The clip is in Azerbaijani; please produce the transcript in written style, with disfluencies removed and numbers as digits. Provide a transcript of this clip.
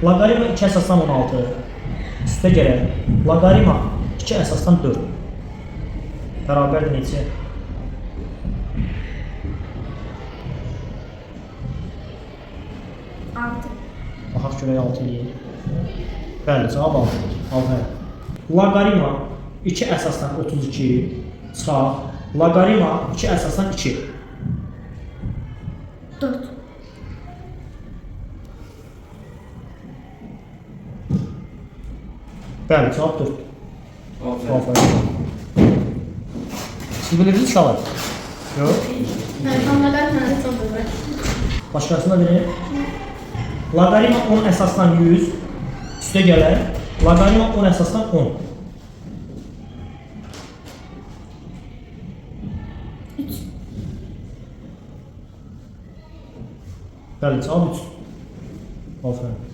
Loqaritma 2 əsasdan 16 üstə gələr. Loqaritma 2 əsasdan 4 bərabərdir neçə? 6. Baxaq görək 6 eləyir. Bəli, cavab 6. 6. Loqaritma 2 əsasdan 32 çıxaq. Loqaritma 2 əsasdan 2. 4. Bəli, cavab 4. Aferin. Siz bilirsiniz uşaqlar? Yox. Məqamlar mənə çox olur. Başqasına verin. Loqaritma 10 əsasdan 100 üstə gələr. Loqaritma 10 əsasdan 10. 3. Bəli, cavab 3. Aferin.